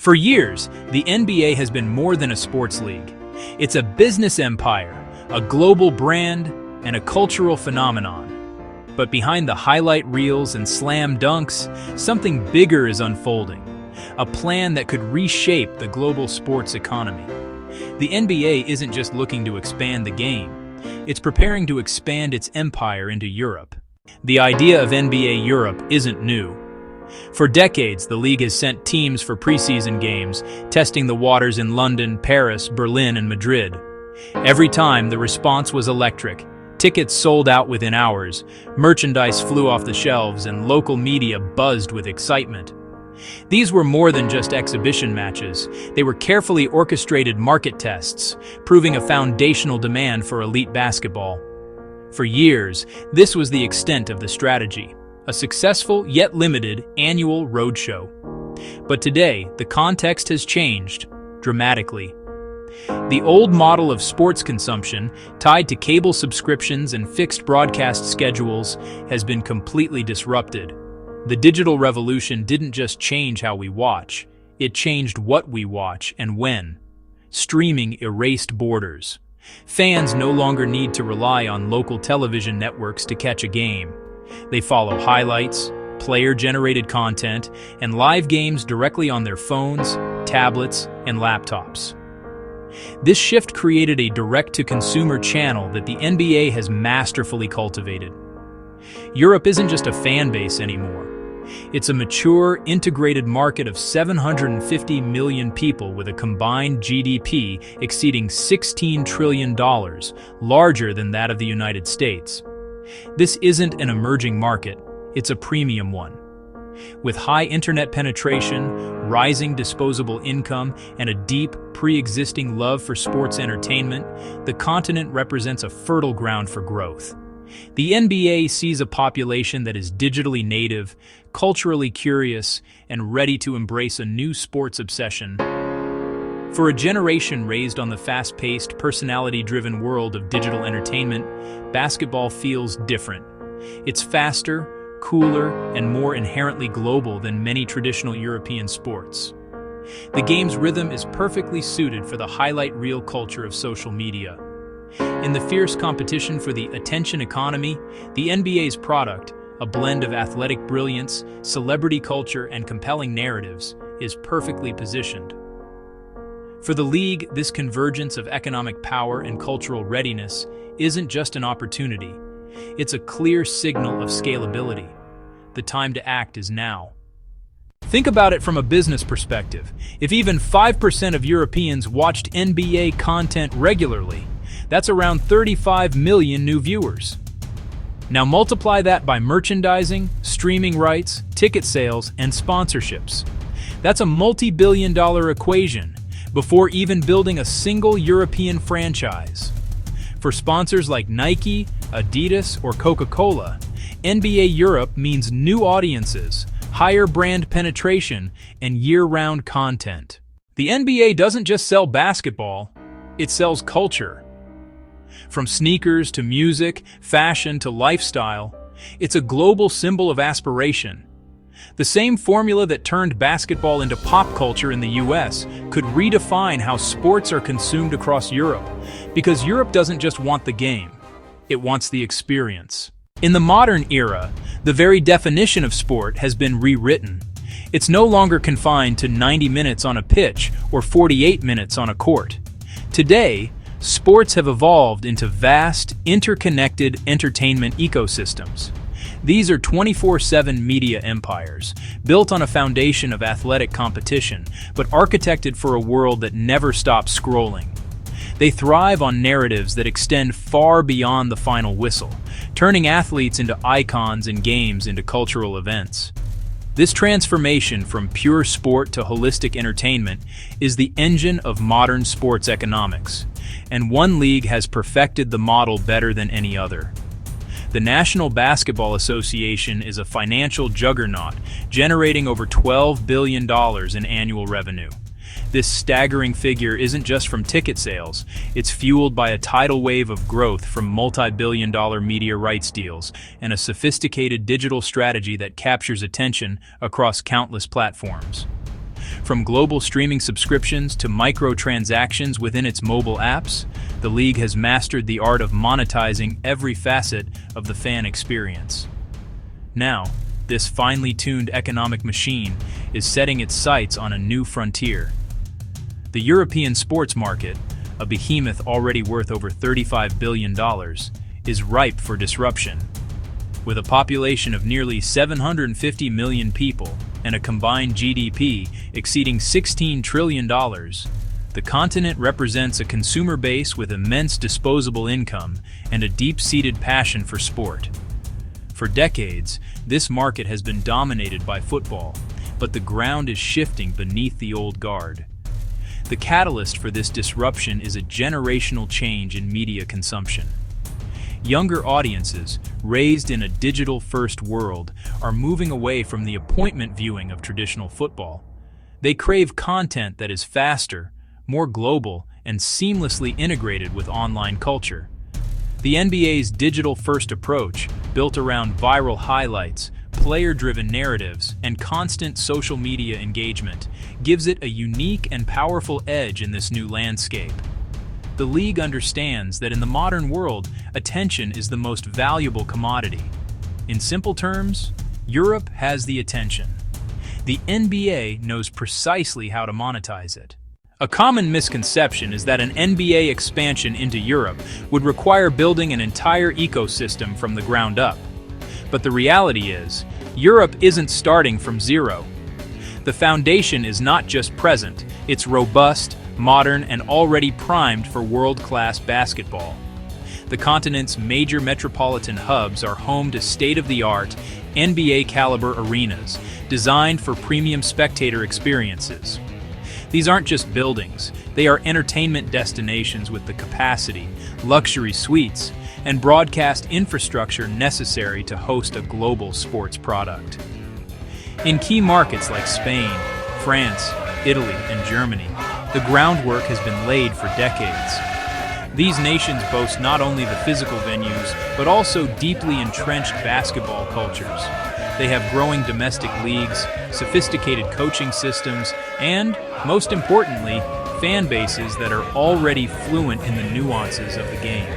For years, the NBA has been more than a sports league. It's a business empire, a global brand, and a cultural phenomenon. But behind the highlight reels and slam dunks, something bigger is unfolding. A plan that could reshape the global sports economy. The NBA isn't just looking to expand the game. It's preparing to expand its empire into Europe. The idea of NBA Europe isn't new. For decades, the league has sent teams for preseason games, testing the waters in London, Paris, Berlin, and Madrid. Every time, the response was electric. Tickets sold out within hours, merchandise flew off the shelves, and local media buzzed with excitement. These were more than just exhibition matches. They were carefully orchestrated market tests, proving a foundational demand for elite basketball. For years, this was the extent of the strategy. A successful, yet limited, annual roadshow. But today, the context has changed dramatically. The old model of sports consumption, tied to cable subscriptions and fixed broadcast schedules, has been completely disrupted. The digital revolution didn't just change how we watch, it changed what we watch and when. Streaming erased borders. Fans no longer need to rely on local television networks to catch a game. They follow highlights, player-generated content, and live games directly on their phones, tablets, and laptops. This shift created a direct-to-consumer channel that the NBA has masterfully cultivated. Europe isn't just a fan base anymore. It's a mature, integrated market of 750 million people with a combined GDP exceeding $16 trillion, larger than that of the United States. This isn't an emerging market, it's a premium one. With high internet penetration, rising disposable income, and a deep, pre-existing love for sports entertainment, the continent represents a fertile ground for growth. The NBA sees a population that is digitally native, culturally curious, and ready to embrace a new sports obsession. For a generation raised on the fast-paced, personality-driven world of digital entertainment, basketball feels different. It's faster, cooler, and more inherently global than many traditional European sports. The game's rhythm is perfectly suited for the highlight reel culture of social media. In the fierce competition for the attention economy, the NBA's product, a blend of athletic brilliance, celebrity culture, and compelling narratives, is perfectly positioned. For the league, this convergence of economic power and cultural readiness isn't just an opportunity. It's a clear signal of scalability. The time to act is now. Think about it from a business perspective. If even 5% of Europeans watched NBA content regularly, that's around 35 million new viewers. Now multiply that by merchandising, streaming rights, ticket sales, and sponsorships. That's a multi-billion-dollar equation before even building a single European franchise. For sponsors like Nike, Adidas, or Coca-Cola, NBA Europe means new audiences, higher brand penetration, and year-round content. The NBA doesn't just sell basketball, it sells culture. From sneakers to music, fashion to lifestyle, it's a global symbol of aspiration. The same formula that turned basketball into pop culture in the US could redefine how sports are consumed across Europe, because Europe doesn't just want the game, it wants the experience. In the modern era, the very definition of sport has been rewritten. It's no longer confined to 90 minutes on a pitch or 48 minutes on a court. Today, sports have evolved into vast, interconnected entertainment ecosystems. These are 24/7 media empires, built on a foundation of athletic competition, but architected for a world that never stops scrolling. They thrive on narratives that extend far beyond the final whistle, turning athletes into icons and games into cultural events. This transformation from pure sport to holistic entertainment is the engine of modern sports economics, and one league has perfected the model better than any other. The National Basketball Association is a financial juggernaut, generating over $12 billion in annual revenue. This staggering figure isn't just from ticket sales, it's fueled by a tidal wave of growth from multi-billion-dollar media rights deals and a sophisticated digital strategy that captures attention across countless platforms. From global streaming subscriptions to microtransactions within its mobile apps, the league has mastered the art of monetizing every facet of the fan experience. Now, this finely tuned economic machine is setting its sights on a new frontier. The European sports market, a behemoth already worth over $35 billion, is ripe for disruption. With a population of nearly 750 million people and a combined GDP exceeding $16 trillion, the continent represents a consumer base with immense disposable income and a deep-seated passion for sport. For decades, this market has been dominated by football, but the ground is shifting beneath the old guard. The catalyst for this disruption is a generational change in media consumption. Younger audiences, raised in a digital-first world, are moving away from the appointment viewing of traditional football. They crave content that is faster, more global, and seamlessly integrated with online culture. The NBA's digital-first approach, built around viral highlights, player-driven narratives, and constant social media engagement, gives it a unique and powerful edge in this new landscape. The league understands that in the modern world, attention is the most valuable commodity. In simple terms, Europe has the attention. The NBA knows precisely how to monetize it. A common misconception is that an NBA expansion into Europe would require building an entire ecosystem from the ground up. But the reality is, Europe isn't starting from zero. The foundation is not just present, it's robust, modern, and already primed for world-class basketball. The continent's major metropolitan hubs are home to state-of-the-art, NBA-caliber arenas, designed for premium spectator experiences. These aren't just buildings, they are entertainment destinations with the capacity, luxury suites, and broadcast infrastructure necessary to host a global sports product. In key markets like Spain, France, Italy, and Germany, the groundwork has been laid for decades. These nations boast not only the physical venues, but also deeply entrenched basketball cultures. They have growing domestic leagues, sophisticated coaching systems, and, most importantly, fan bases that are already fluent in the nuances of the game.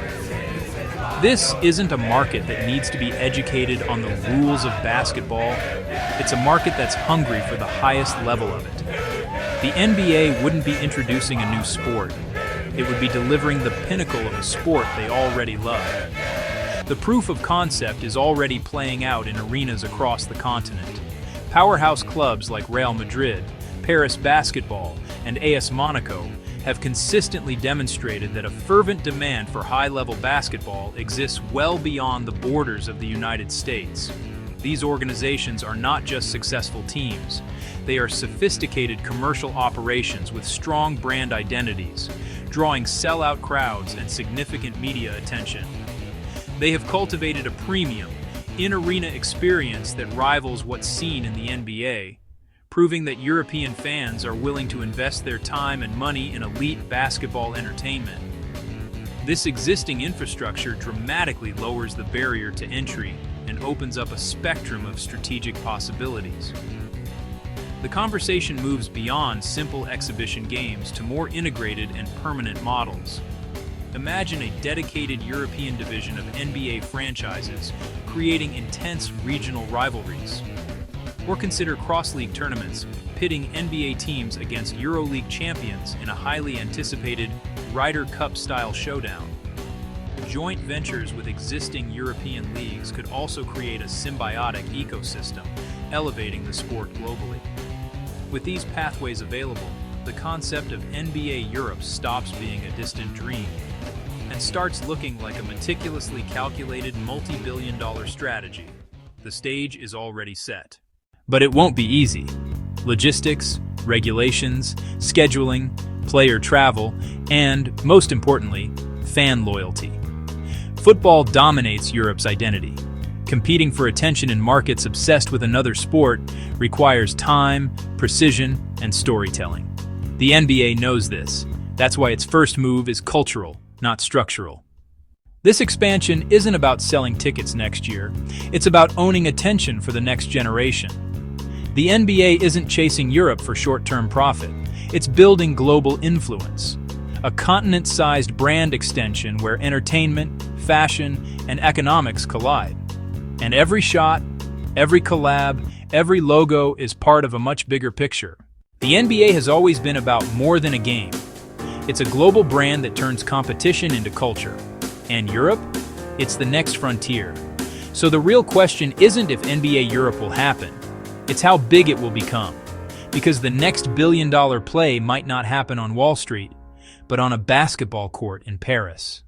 This isn't a market that needs to be educated on the rules of basketball. It's a market that's hungry for the highest level of it. The NBA wouldn't be introducing a new sport. It would be delivering the pinnacle of a sport they already love. The proof of concept is already playing out in arenas across the continent. Powerhouse clubs like Real Madrid, Paris Basketball, and AS Monaco have consistently demonstrated that a fervent demand for high-level basketball exists well beyond the borders of the United States. These organizations are not just successful teams. They are sophisticated commercial operations with strong brand identities, drawing sellout crowds and significant media attention. They have cultivated a premium, in-arena experience that rivals what's seen in the NBA, proving that European fans are willing to invest their time and money in elite basketball entertainment. This existing infrastructure dramatically lowers the barrier to entry and opens up a spectrum of strategic possibilities. The conversation moves beyond simple exhibition games to more integrated and permanent models. Imagine a dedicated European division of NBA franchises creating intense regional rivalries. Or consider cross-league tournaments, pitting NBA teams against EuroLeague champions in a highly anticipated Ryder Cup-style showdown. Joint ventures with existing European leagues could also create a symbiotic ecosystem, elevating the sport globally. With these pathways available, the concept of NBA Europe stops being a distant dream and starts looking like a meticulously calculated multi-billion-dollar strategy. The stage is already set. But it won't be easy. Logistics, regulations, scheduling, player travel, and, most importantly, fan loyalty. Football dominates Europe's identity. Competing for attention in markets obsessed with another sport requires time, precision, and storytelling. The NBA knows this. That's why its first move is cultural, not structural. This expansion isn't about selling tickets next year. It's about owning attention for the next generation. The NBA isn't chasing Europe for short-term profit. It's building global influence. A continent-sized brand extension where entertainment, fashion, and economics collide. And every shot, every collab, every logo is part of a much bigger picture. The NBA has always been about more than a game. It's a global brand that turns competition into culture. And Europe? It's the next frontier. So the real question isn't if NBA Europe will happen, it's how big it will become. Because the next billion-dollar play might not happen on Wall Street, but on a basketball court in Paris.